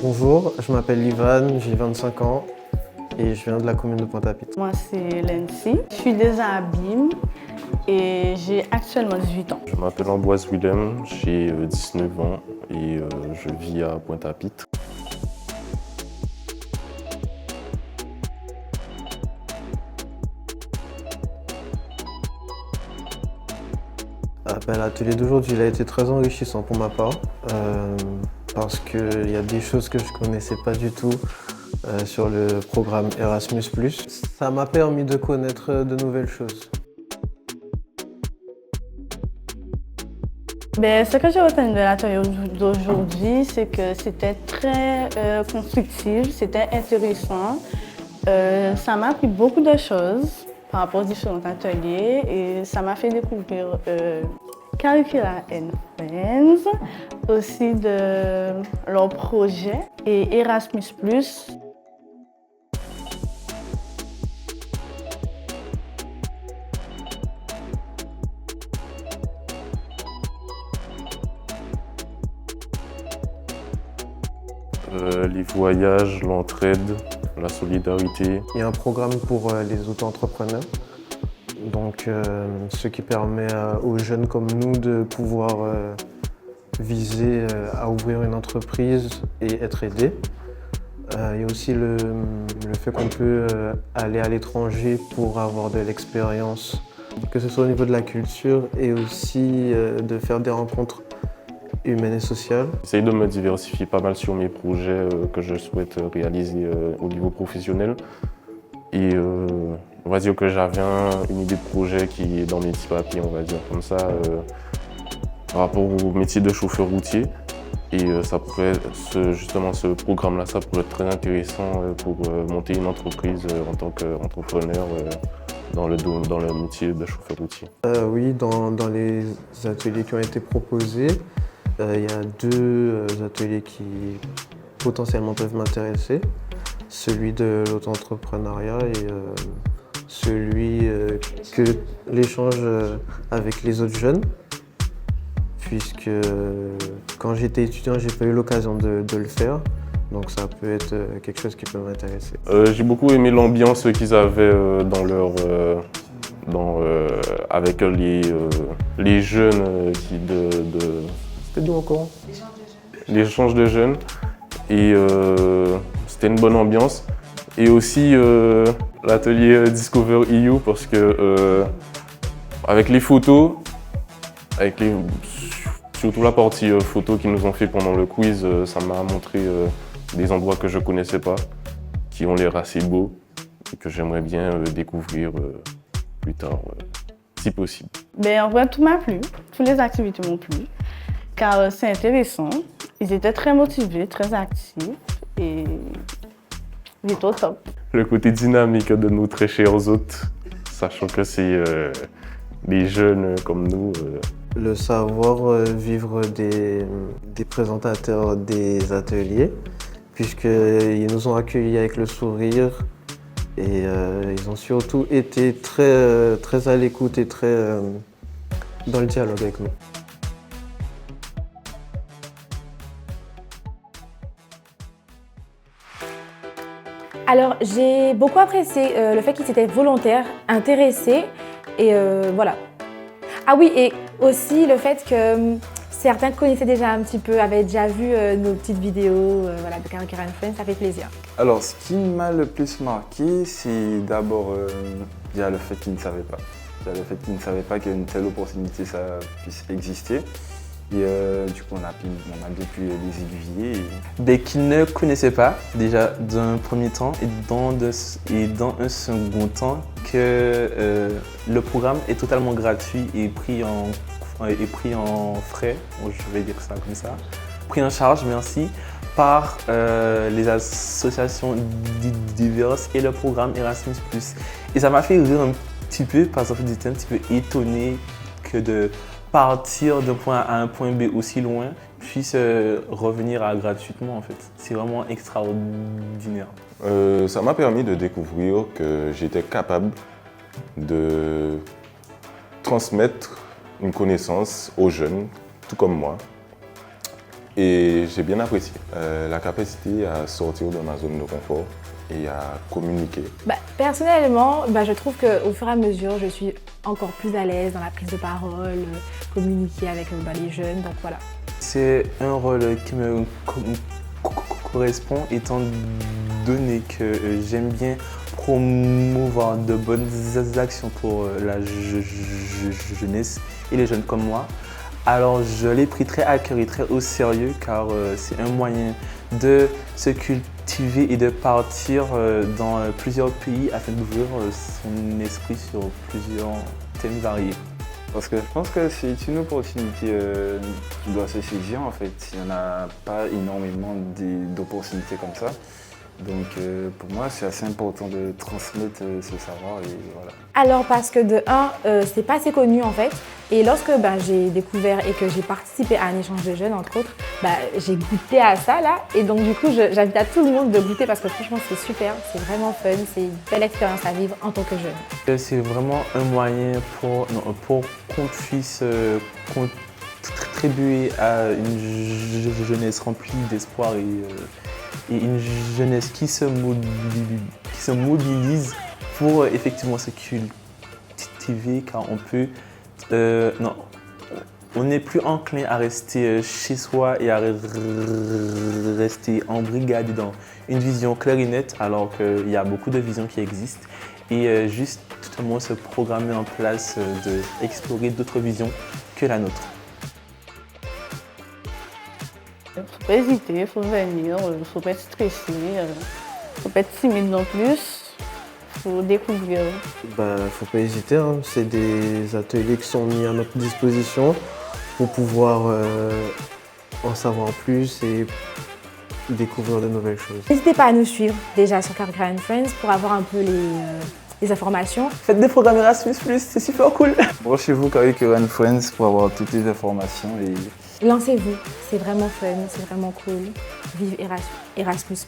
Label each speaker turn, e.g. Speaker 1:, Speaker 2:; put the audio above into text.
Speaker 1: Bonjour, je m'appelle Ivan, j'ai 25 ans et je viens de la commune de Pointe-à-Pitre.
Speaker 2: Moi, c'est Lency. Je suis déjà à BIM et j'ai actuellement 18 ans.
Speaker 3: Je m'appelle Ambroise Willem, j'ai 19 ans et je vis à Pointe-à-Pitre.
Speaker 1: L'atelier d'aujourd'hui a été très enrichissant pour ma part parce qu'il y a des choses que je ne connaissais pas du tout sur le programme Erasmus+. Ça m'a permis de connaître de nouvelles choses.
Speaker 2: Ce que j'ai retenu de l'atelier d'aujourd'hui, c'est que c'était très constructif, c'était intéressant. Ça m'a appris beaucoup de choses par rapport aux différents ateliers et ça m'a fait découvrir Curricula and Friends, aussi de leur projet et Erasmus+.
Speaker 3: Les voyages, l'entraide, la solidarité.
Speaker 1: Il y a un programme pour les auto-entrepreneurs, donc ce qui permet aux jeunes comme nous de pouvoir viser à ouvrir une entreprise et être aidés. Il y a aussi le fait qu'on peut aller à l'étranger pour avoir de l'expérience, que ce soit au niveau de la culture et aussi de faire des rencontres humaine et sociale.
Speaker 3: J'essaye de me diversifier pas mal sur mes projets que je souhaite réaliser au niveau professionnel. Et on va dire que j'avais une idée de projet qui est dans mes petits papiers, on va dire comme ça, par rapport au métier de chauffeur routier. Et ça pourrait, justement, ce programme-là, ça pourrait être très intéressant pour monter une entreprise en tant qu'entrepreneur dans le métier de chauffeur routier.
Speaker 1: Oui, dans les ateliers qui ont été proposés, il y a deux ateliers qui potentiellement peuvent m'intéresser. Celui de l'auto-entrepreneuriat et celui que l'échange avec les autres jeunes. Puisque quand j'étais étudiant, j'ai pas eu l'occasion de le faire. Donc ça peut être quelque chose qui peut m'intéresser.
Speaker 3: J'ai beaucoup aimé l'ambiance qu'ils avaient avec les jeunes c'était d'où encore? L'échange de jeunes. Et c'était une bonne ambiance. Et aussi l'atelier Discover EU parce que avec les photos, surtout la partie photo qu'ils nous ont fait pendant le quiz, ça m'a montré des endroits que je ne connaissais pas, qui ont l'air assez beaux et que j'aimerais bien découvrir plus tard, si possible.
Speaker 2: En vrai, tout m'a plu, toutes les activités m'ont plu, car c'est intéressant. Ils étaient très motivés, très actifs et ils étaient au top.
Speaker 3: Le côté dynamique de nos très chers hôtes, sachant que c'est des jeunes comme nous.
Speaker 1: Le savoir vivre des présentateurs des ateliers, puisqu'ils nous ont accueillis avec le sourire et ils ont surtout été très à l'écoute et très dans le dialogue avec nous.
Speaker 4: Alors, j'ai beaucoup apprécié le fait qu'ils étaient volontaires, intéressés et voilà. Ah oui, et aussi le fait que certains connaissaient déjà un petit peu, avaient déjà vu nos petites vidéos voilà, de Curricula and Friends, ça fait plaisir.
Speaker 5: Alors, ce qui m'a le plus marqué, c'est d'abord déjà le fait qu'ils ne savaient pas. Déjà le fait qu'ils ne savaient pas qu'une telle opportunité ça puisse exister. Et du coup, on a bien pu les aiguiller.
Speaker 6: Qu'ils ne connaissaient pas déjà d'un premier temps et dans un second temps que le programme est totalement gratuit et pris en frais, je vais dire ça comme ça, pris en charge, merci, par les associations diverses et le programme Erasmus+. Et ça m'a fait rire un petit peu parce qu'en fait j'étais un petit peu étonné que de partir d'un point A à un point B aussi loin puisse revenir gratuitement en fait. C'est vraiment extraordinaire.
Speaker 7: Ça m'a permis de découvrir que j'étais capable de transmettre une connaissance aux jeunes, tout comme moi. Et j'ai bien apprécié la capacité à sortir de ma zone de confort et à communiquer.
Speaker 4: Personnellement, je trouve qu'au fur et à mesure, je suis encore plus à l'aise dans la prise de parole, communiquer avec les jeunes, donc voilà.
Speaker 6: C'est un rôle qui me correspond étant donné que j'aime bien promouvoir de bonnes actions pour la jeunesse et les jeunes comme moi. Alors je l'ai pris très à cœur et très au sérieux car c'est un moyen de se cultiver et de partir dans plusieurs pays afin d'ouvrir son esprit sur plusieurs thèmes variés.
Speaker 5: Parce que je pense que c'est une opportunité qui doit se saisir en fait. Il n'y en a pas énormément d'opportunités comme ça. Donc pour moi, c'est assez important de transmettre ce savoir et voilà.
Speaker 4: Alors parce que de un, c'est pas assez connu en fait. Et lorsque j'ai découvert et que j'ai participé à un échange de jeunes entre autres, j'ai goûté à ça là. Et donc du coup, j'invite à tout le monde de goûter parce que franchement c'est super, c'est vraiment fun, c'est une belle expérience à vivre en tant que jeune.
Speaker 6: C'est vraiment un moyen pour qu'on puisse contribuer à une jeunesse remplie d'espoir et une jeunesse qui se mobilise pour effectivement se cultiver car on n'est plus enclin à rester chez soi et à rester embrigadé dans une vision claire et nette alors qu'il y a beaucoup de visions qui existent et juste justement se programmer en place d'explorer d'autres visions que la nôtre.
Speaker 2: Il ne faut pas hésiter, il faut venir, il ne faut pas être stressé, il ne faut pas être timide non plus, il faut découvrir.
Speaker 1: Faut pas hésiter, hein. C'est des ateliers qui sont mis à notre disposition pour pouvoir en savoir plus et découvrir de nouvelles choses.
Speaker 4: N'hésitez pas à nous suivre déjà sur Career Friends pour avoir un peu les informations.
Speaker 6: Faites des programmes Erasmus+, c'est super cool.
Speaker 5: Branchez-vous avec Career Friends pour avoir toutes les informations et
Speaker 4: Lancez-vous, c'est vraiment fun, c'est vraiment cool. Vive Erasmus+.